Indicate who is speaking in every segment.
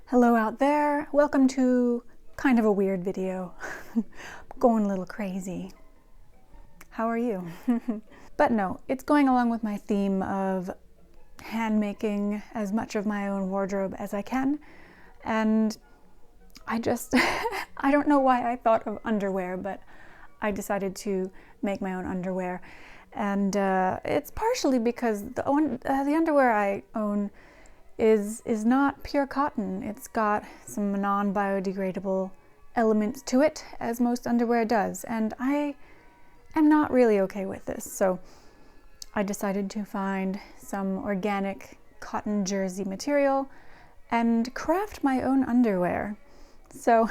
Speaker 1: Hello out there, welcome to kind of a weird video. Going a little crazy. How are you? But no, it's going along with my theme of hand making as much of my own wardrobe as I can. And I just, I don't know why I thought of underwear, but I decided to make my own underwear. And it's partially because the underwear I own is not pure cotton. It's got some non-biodegradable elements to it, as most underwear does, and I am not really okay with this. So I decided to find some organic cotton jersey material and craft my own underwear. So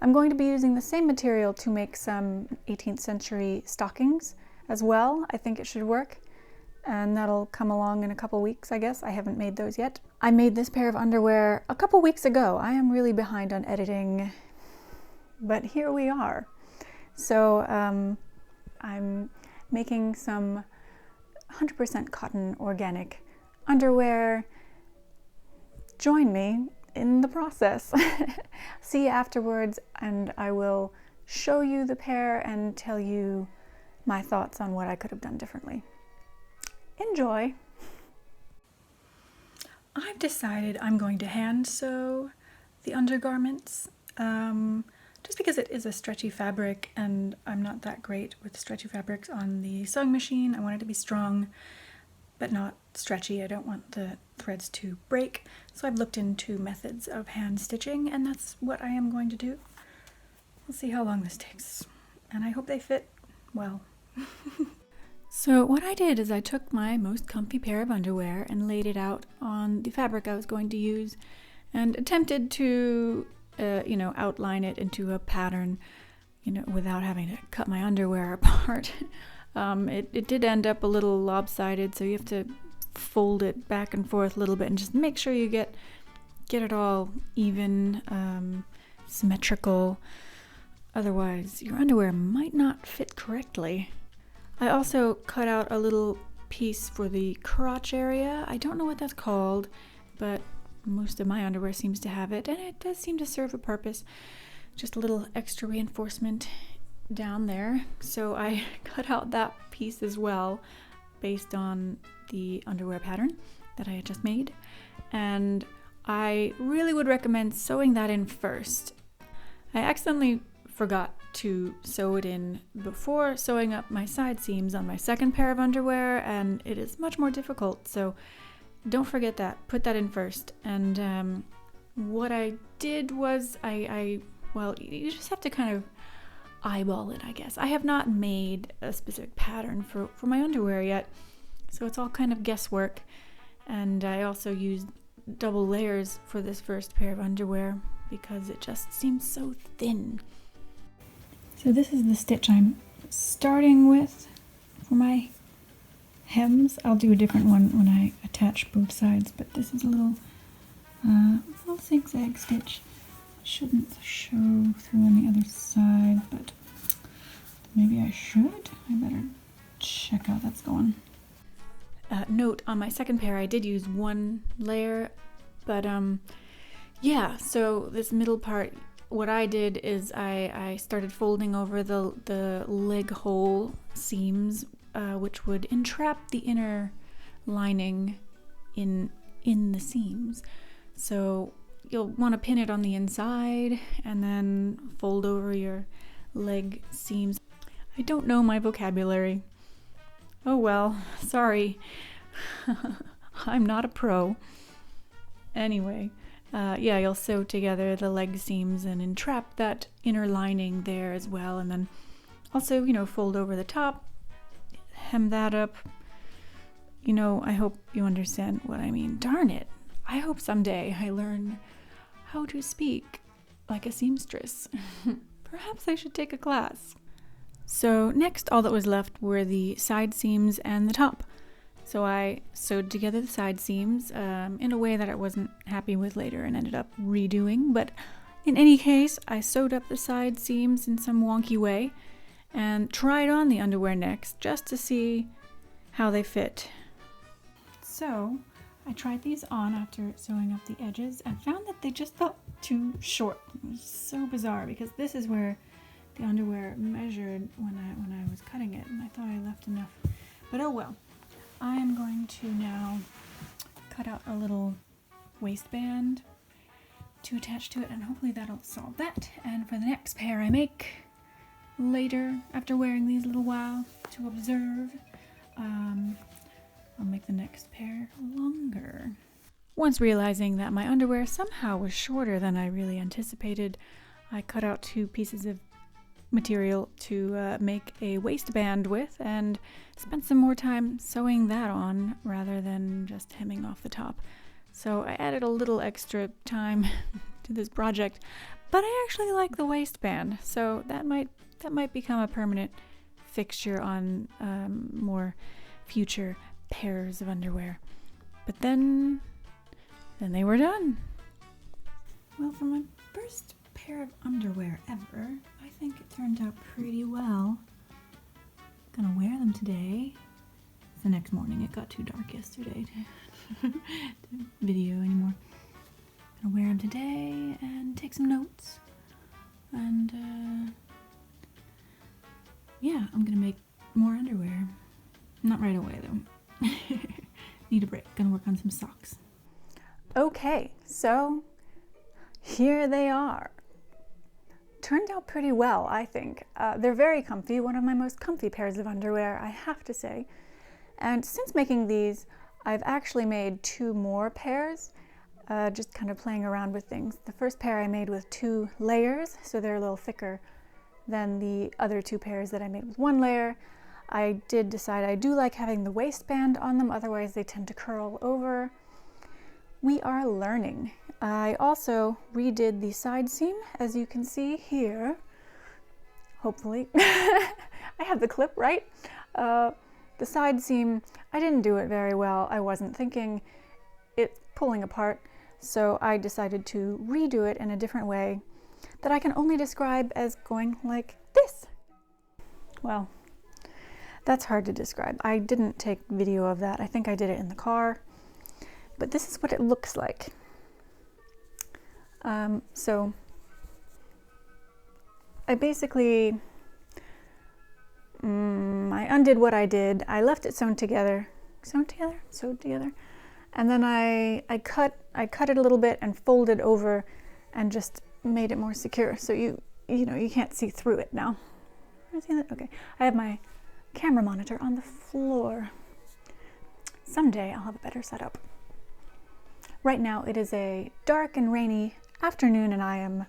Speaker 1: I'm going to be using the same material to make some 18th century stockings as well. I think it should work. And that'll come along in a couple weeks, I guess. I haven't made those yet. I made this pair of underwear a couple weeks ago. I am really behind on editing, but here we are. So I'm making some 100% cotton organic underwear. Join me in the process. See you afterwards, and I will show you the pair and tell you my thoughts on what I could have done differently. Enjoy! I've decided I'm going to hand sew the undergarments, just because it is a stretchy fabric and I'm not that great with stretchy fabrics on the sewing machine. I want it to be strong but not stretchy. I don't want the threads to break. So I've looked into methods of hand stitching, and that's what I am going to do. We'll see how long this takes, and I hope they fit well. So what I did is I took my most comfy pair of underwear and laid it out on the fabric I was going to use and attempted to, outline it into a pattern, without having to cut my underwear apart. It did end up a little lopsided, so you have to fold it back and forth a little bit and just make sure you get it all even, symmetrical. Otherwise, your underwear might not fit correctly. I also cut out a little piece for the crotch area. I don't know what that's called, but most of my underwear seems to have it, and it does seem to serve a purpose. Just a little extra reinforcement down there. So I cut out that piece as well, based on the underwear pattern that I had just made. And I really would recommend sewing that in first. I accidentally forgot to sew it in before sewing up my side seams on my second pair of underwear, and it is much more difficult, so don't forget that. Put that in first. And what I did was you just have to kind of eyeball it, I guess. I have not made a specific pattern for my underwear yet, so it's all kind of guesswork. And I also used double layers for this first pair of underwear because it just seems so thin. So this is the stitch I'm starting with for my hems. I'll do a different one when I attach both sides, but this is a little zigzag stitch. It shouldn't show through on the other side, but maybe I should. I better check how that's going. Note, on my second pair I did use one layer, but so this middle part, what I did is I started folding over the leg hole seams, which would entrap the inner lining in the seams. So you'll want to pin it on the inside and then fold over your leg seams. I don't know my vocabulary. Oh well, sorry. I'm not a pro. Anyway. You'll sew together the leg seams and entrap that inner lining there as well, and then also, fold over the top, hem that up. I hope you understand what I mean. Darn it. I hope someday I learn how to speak like a seamstress. Perhaps I should take a class. So next, all that was left were the side seams and the top. So I sewed together the side seams in a way that I wasn't happy with later and ended up redoing. But in any case, I sewed up the side seams in some wonky way and tried on the underwear next just to see how they fit. So I tried these on after sewing up the edges and found that they just felt too short. It was so bizarre because this is where the underwear measured when I was cutting it, and I thought I left enough. But oh well. I am going to now cut out a little waistband to attach to it, and hopefully that'll solve that. And for the next pair I make later, after wearing these a little while to observe, I'll make the next pair longer. Once realizing that my underwear somehow was shorter than I really anticipated, I cut out 2 pieces of material to make a waistband with, and spent some more time sewing that on rather than just hemming off the top. So I added a little extra time to this project, but I actually like the waistband, so that might become a permanent fixture on more future pairs of underwear. But then they were done. Well, for my first pair of underwear ever, I think it turned out pretty well. Gonna wear them today. It's the next morning. It got too dark yesterday to video anymore. Gonna wear them today and take some notes. And yeah, I'm gonna make more underwear. Not right away though. Need a break. Gonna work on some socks. Okay, so here they are. Turned out pretty well, I think. They're very comfy, one of my most comfy pairs of underwear, I have to say. And since making these, I've actually made 2 more pairs, just kind of playing around with things. The first pair I made with 2 layers, so they're a little thicker than the other 2 pairs that I made with 1 layer. I did decide I do like having the waistband on them, otherwise they tend to curl over. We are learning. I also redid the side seam, as you can see here. Hopefully. I have the clip right. The side seam, I didn't do it very well. I wasn't thinking it pulling apart, so I decided to redo it in a different way that I can only describe as going like this. Well, that's hard to describe. I didn't take video of that. I think I did it in the car. But this is what it looks like. So I basically, I undid what I did. I left it sewed together, and then I cut it a little bit and folded over, and just made it more secure. So you know you can't see through it now. See that? Okay. I have my camera monitor on the floor. Someday I'll have a better setup. Right now it is a dark and rainy afternoon, and I am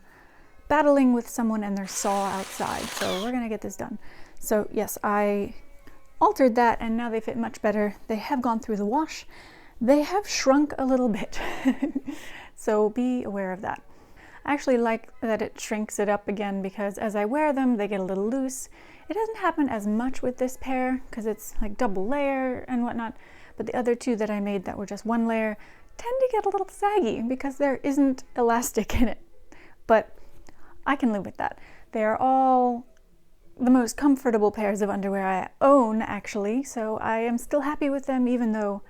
Speaker 1: battling with someone and their saw outside, so we're gonna get this done. So yes, I altered that and now they fit much better. They have gone through the wash. They have shrunk a little bit, so be aware of that. I actually like that it shrinks it up again because as I wear them, they get a little loose. It doesn't happen as much with this pair because it's like double layer and whatnot, but the other 2 that I made that were just 1 layer tend to get a little saggy because there isn't elastic in it. But I can live with that. They are all the most comfortable pairs of underwear I own, actually, so I am still happy with them even though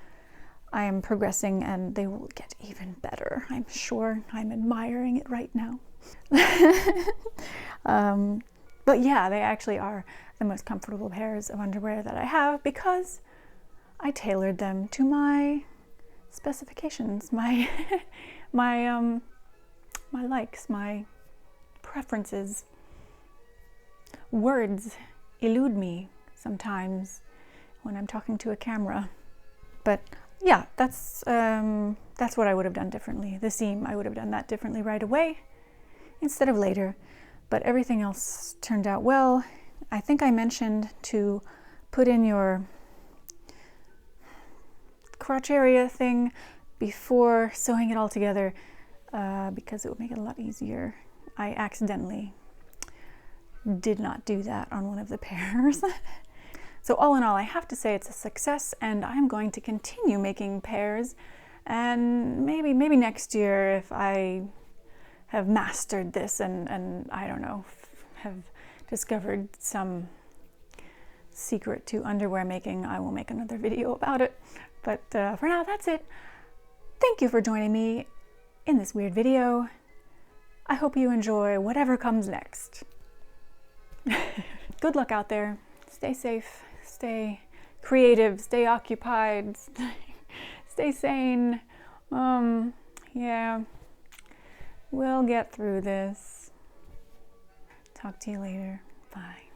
Speaker 1: I am progressing and they will get even better. I'm sure. I'm admiring it right now. But yeah, they actually are the most comfortable pairs of underwear that I have because I tailored them to my specifications, my likes, my preferences. Words elude me sometimes when I'm talking to a camera, but yeah, that's what I would have done differently. The seam, I would have done that differently right away instead of later, but everything else turned out well. I think I mentioned to put in your crotch area thing before sewing it all together because it would make it a lot easier. I accidentally did not do that on one of the pairs. So all in all, I have to say it's a success, and I'm going to continue making pairs, and maybe next year if I have mastered this and I don't know, have discovered some secret to underwear making, I will make another video about it. But for now, that's it. Thank you for joining me in this weird video. I hope you enjoy whatever comes next. Good luck out there. Stay safe, stay creative, stay occupied, stay sane. Yeah, we'll get through this. Talk to you later. Bye.